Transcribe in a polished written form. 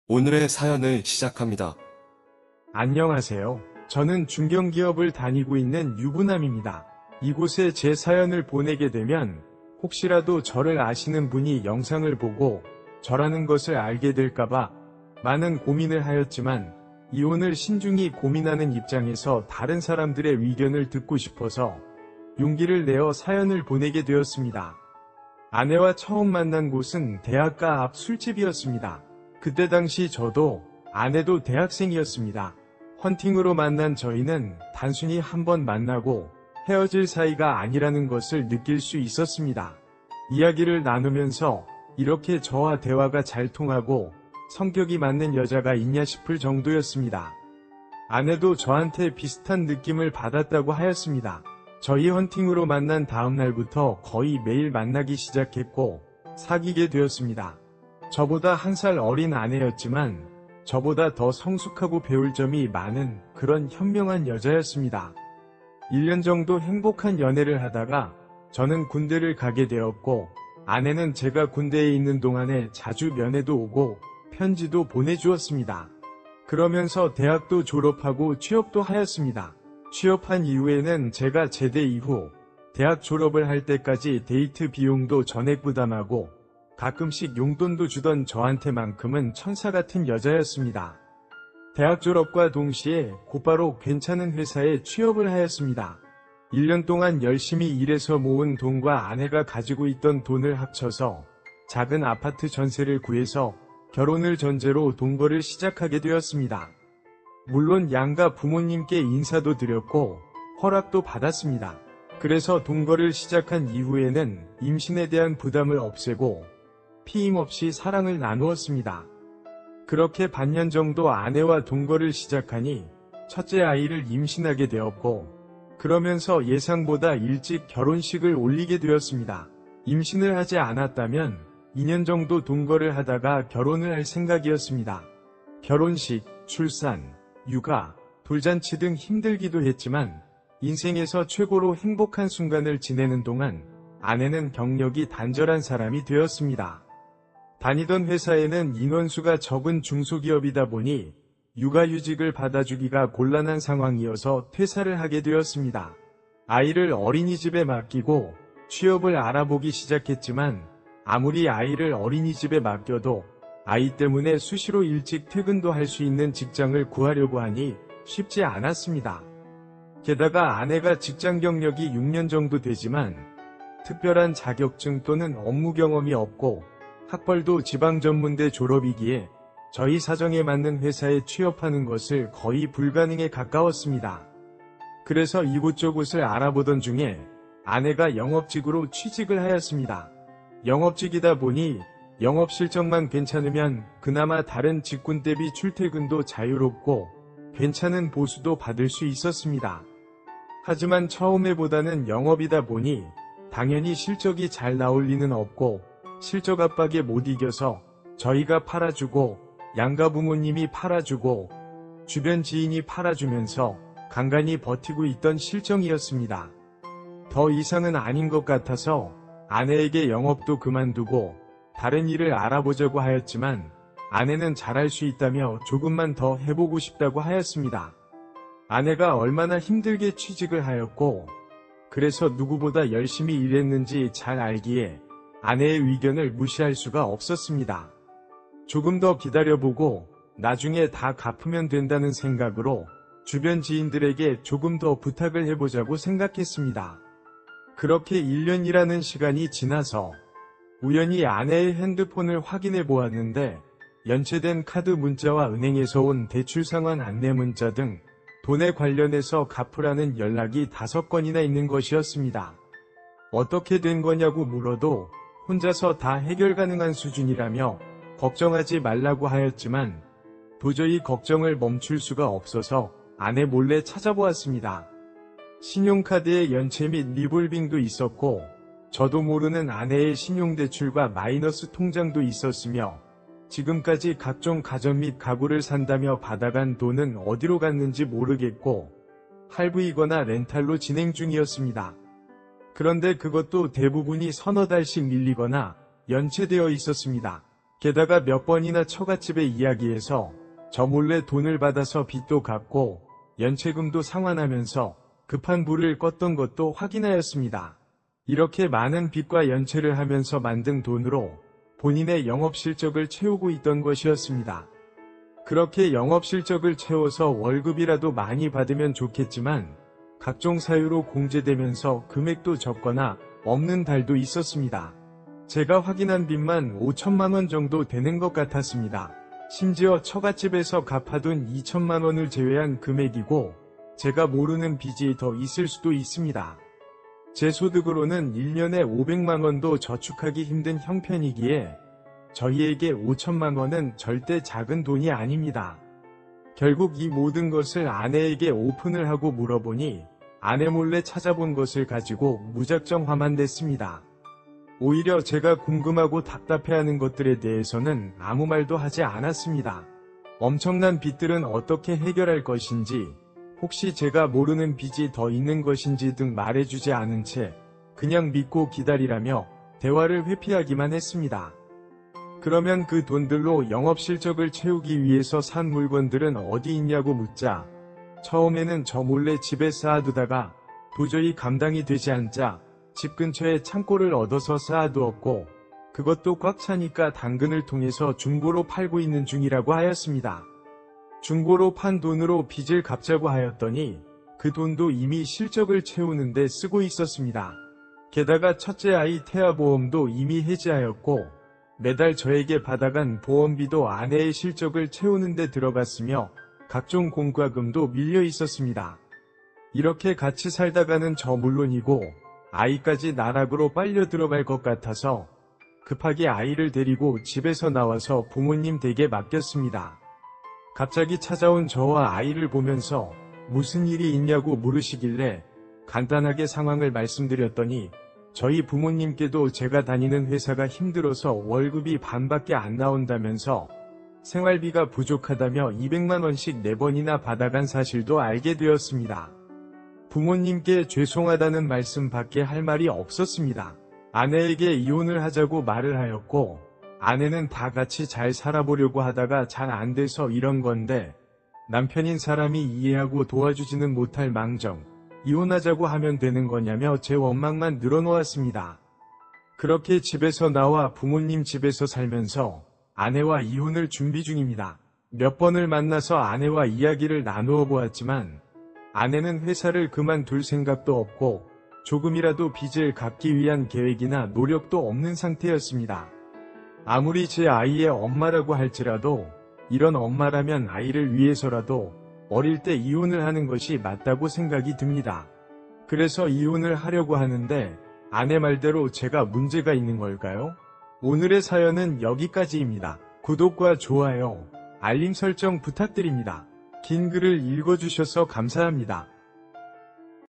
오늘의 사연을 시작합니다. 안녕하세요. 저는 중견기업을 다니고 있는 유부남입니다. 이곳에 제 사연을 보내게 되면 혹시라도 저를 아시는 분이 영상을 보고 저라는 것을 알게 될까봐 많은 고민을 하였지만 이혼을 신중히 고민하는 입장에서 다른 사람들의 의견을 듣고 싶어서 용기를 내어 사연을 보내게 되었습니다. 아내와 처음 만난 곳은 대학가 앞 술집이었습니다. 그때 당시 저도 아내도 대학생이었습니다. 헌팅으로 만난 저희는 단순히 한번 만나고 헤어질 사이가 아니라는 것을 느낄 수 있었습니다. 이야기를 나누면서 이렇게 저와 대화가 잘 통하고 성격이 맞는 여자가 있냐 싶을 정도였습니다. 아내도 저한테 비슷한 느낌을 받았다고 하였습니다. 저희 헌팅으로 만난 다음 날부터 거의 매일 만나기 시작했고 사귀게 되었습니다. 저보다 한 살 어린 아내였지만 저보다 더 성숙하고 배울 점이 많은 그런 현명한 여자였습니다. 1년 정도 행복한 연애를 하다가 저는 군대를 가게 되었고 아내는 제가 군대에 있는 동안에 자주 면회도 오고 편지도 보내주었습니다. 그러면서 대학도 졸업하고 취업도 하였습니다. 취업한 이후에는 제가 제대 이후 대학 졸업을 할 때까지 데이트 비용도 전액 부담하고 가끔씩 용돈도 주던 저한테만큼은 천사 같은 여자였습니다. 대학 졸업과 동시에 곧바로 괜찮은 회사에 취업을 하였습니다. 1년 동안 열심히 일해서 모은 돈과 아내가 가지고 있던 돈을 합쳐서 작은 아파트 전세를 구해서 결혼을 전제로 동거를 시작하게 되었습니다. 물론 양가 부모님께 인사도 드렸고 허락도 받았습니다. 그래서 동거를 시작한 이후에는 임신에 대한 부담을 없애고 피임 없이 사랑을 나누었습니다. 그렇게 반년 정도 아내와 동거를 시작하니 첫째 아이를 임신하게 되었고 그러면서 예상보다 일찍 결혼식을 올리게 되었습니다. 임신을 하지 않았다면 2년 정도 동거를 하다가 결혼을 할 생각이었습니다. 결혼식, 출산, 육아, 돌잔치 등 힘들기도 했지만 인생에서 최고로 행복한 순간을 지내는 동안 아내는 경력이 단절한 사람이 되었습니다. 다니던 회사에는 인원수가 적은 중소기업이다 보니 육아휴직을 받아주기가 곤란한 상황이어서 퇴사를 하게 되었습니다. 아이를 어린이집에 맡기고 취업을 알아보기 시작했지만 아무리 아이를 어린이집에 맡겨도 아이 때문에 수시로 일찍 퇴근도 할 수 있는 직장을 구하려고 하니 쉽지 않았습니다. 게다가 아내가 직장 경력이 6년 정도 되지만 특별한 자격증 또는 업무 경험이 없고 학벌도 지방전문대 졸업이기에 저희 사정에 맞는 회사에 취업하는 것을 거의 불가능에 가까웠습니다. 그래서 이곳저곳을 알아보던 중에 아내가 영업직으로 취직을 하였습니다. 영업직이다 보니 영업 실적만 괜찮으면 그나마 다른 직군 대비 출퇴근도 자유롭고 괜찮은 보수도 받을 수 있었습니다. 하지만 처음에보다는 영업이다 보니 당연히 실적이 잘 나올 리는 없고 실적 압박에 못 이겨서 저희가 팔아주고 양가 부모님이 팔아주고 주변 지인이 팔아주면서 간간히 버티고 있던 실정이었습니다. 더 이상은 아닌 것 같아서 아내에게 영업도 그만두고 다른 일을 알아보자고 하였지만 아내는 잘할 수 있다며 조금만 더 해보고 싶다고 하였습니다. 아내가 얼마나 힘들게 취직을 하였고 그래서 누구보다 열심히 일했는지 잘 알기에 아내의 의견을 무시할 수가 없었습니다. 조금 더 기다려보고 나중에 다 갚으면 된다는 생각으로 주변 지인들에게 조금 더 부탁을 해보자고 생각했습니다. 그렇게 1년이라는 시간이 지나서 우연히 아내의 핸드폰을 확인해 보았는데 연체된 카드 문자와 은행에서 온 대출 상환 안내 문자 등 돈에 관련해서 갚으라는 연락이 5건이나 있는 것이었습니다. 어떻게 된 거냐고 물어도 혼자서 다 해결 가능한 수준이라며 걱정하지 말라고 하였지만 도저히 걱정을 멈출 수가 없어서 아내 몰래 찾아보았습니다. 신용카드에 연체 및 리볼빙도 있었고 저도 모르는 아내의 신용대출과 마이너스 통장도 있었으며 지금까지 각종 가전 및 가구를 산다며 받아간 돈은 어디로 갔는지 모르겠고 할부이거나 렌탈로 진행 중이었습니다. 그런데 그것도 대부분이 서너 달씩 밀리거나 연체되어 있었습니다. 게다가 몇 번이나 처갓집의 이야기에서 저 몰래 돈을 받아서 빚도 갚고 연체금도 상환하면서 급한 불을 껐던 것도 확인하였습니다. 이렇게 많은 빚과 연체를 하면서 만든 돈으로 본인의 영업실적을 채우고 있던 것이었습니다. 그렇게 영업실적을 채워서 월급이라도 많이 받으면 좋겠지만 각종 사유로 공제되면서 금액도 적거나 없는 달도 있었습니다. 제가 확인한 빚만 5천만 원 정도 되는 것 같았습니다. 심지어 처갓집에서 갚아둔 2천만 원을 제외한 금액이고 제가 모르는 빚이 더 있을 수도 있습니다. 제 소득으로는 1년에 500만 원도 저축하기 힘든 형편이기에 저희에게 5천만 원은 절대 작은 돈이 아닙니다. 결국 이 모든 것을 아내에게 오픈을 하고 물어보니 아내 몰래 찾아본 것을 가지고 무작정 화만 냈습니다. 오히려 제가 궁금하고 답답해하는 것들에 대해서는 아무 말도 하지 않았습니다. 엄청난 빚들은 어떻게 해결할 것인지, 혹시 제가 모르는 빚이 더 있는 것인지 등 말해주지 않은 채 그냥 믿고 기다리라며 대화를 회피하기만 했습니다. 그러면 그 돈들로 영업실적을 채우기 위해서 산 물건들은 어디 있냐고 묻자 처음에는 저 몰래 집에 쌓아두다가 도저히 감당이 되지 않자 집 근처에 창고를 얻어서 쌓아두었고 그것도 꽉 차니까 당근을 통해서 중고로 팔고 있는 중이라고 하였습니다. 중고로 판 돈으로 빚을 갚자고 하였더니 그 돈도 이미 실적을 채우는데 쓰고 있었습니다. 게다가 첫째 아이 태아보험도 이미 해지하였고 매달 저에게 받아간 보험비도 아내의 실적을 채우는데 들어갔으며 각종 공과금도 밀려 있었습니다. 이렇게 같이 살다가는 저 물론이고 아이까지 나락으로 빨려 들어갈 것 같아서 급하게 아이를 데리고 집에서 나와서 부모님 댁에 맡겼습니다. 갑자기 찾아온 저와 아이를 보면서 무슨 일이 있냐고 물으시길래 간단하게 상황을 말씀드렸더니 저희 부모님께도 제가 다니는 회사가 힘들어서 월급이 반밖에 안 나온다면서 생활비가 부족하다며 200만 원씩 4번이나 받아간 사실도 알게 되었습니다. 부모님께 죄송하다는 말씀밖에 할 말이 없었습니다. 아내에게 이혼을 하자고 말을 하였고 아내는 다 같이 잘 살아보려고 하다가 잘 안 돼서 이런 건데 남편인 사람이 이해하고 도와주지는 못할 망정 이혼하자고 하면 되는 거냐며 제 원망만 늘어놓았습니다. 그렇게 집에서 나와 부모님 집에서 살면서 아내와 이혼을 준비 중입니다. 몇 번을 만나서 아내와 이야기를 나누어 보았지만 아내는 회사를 그만둘 생각도 없고 조금이라도 빚을 갚기 위한 계획이나 노력도 없는 상태였습니다. 아무리 제 아이의 엄마라고 할지라도 이런 엄마라면 아이를 위해서라도 어릴 때 이혼을 하는 것이 맞다고 생각이 듭니다. 그래서 이혼을 하려고 하는데 아내 말대로 제가 문제가 있는 걸까요? 오늘의 사연은 여기까지입니다. 구독과 좋아요, 알림 설정 부탁드립니다. 긴 글을 읽어주셔서 감사합니다.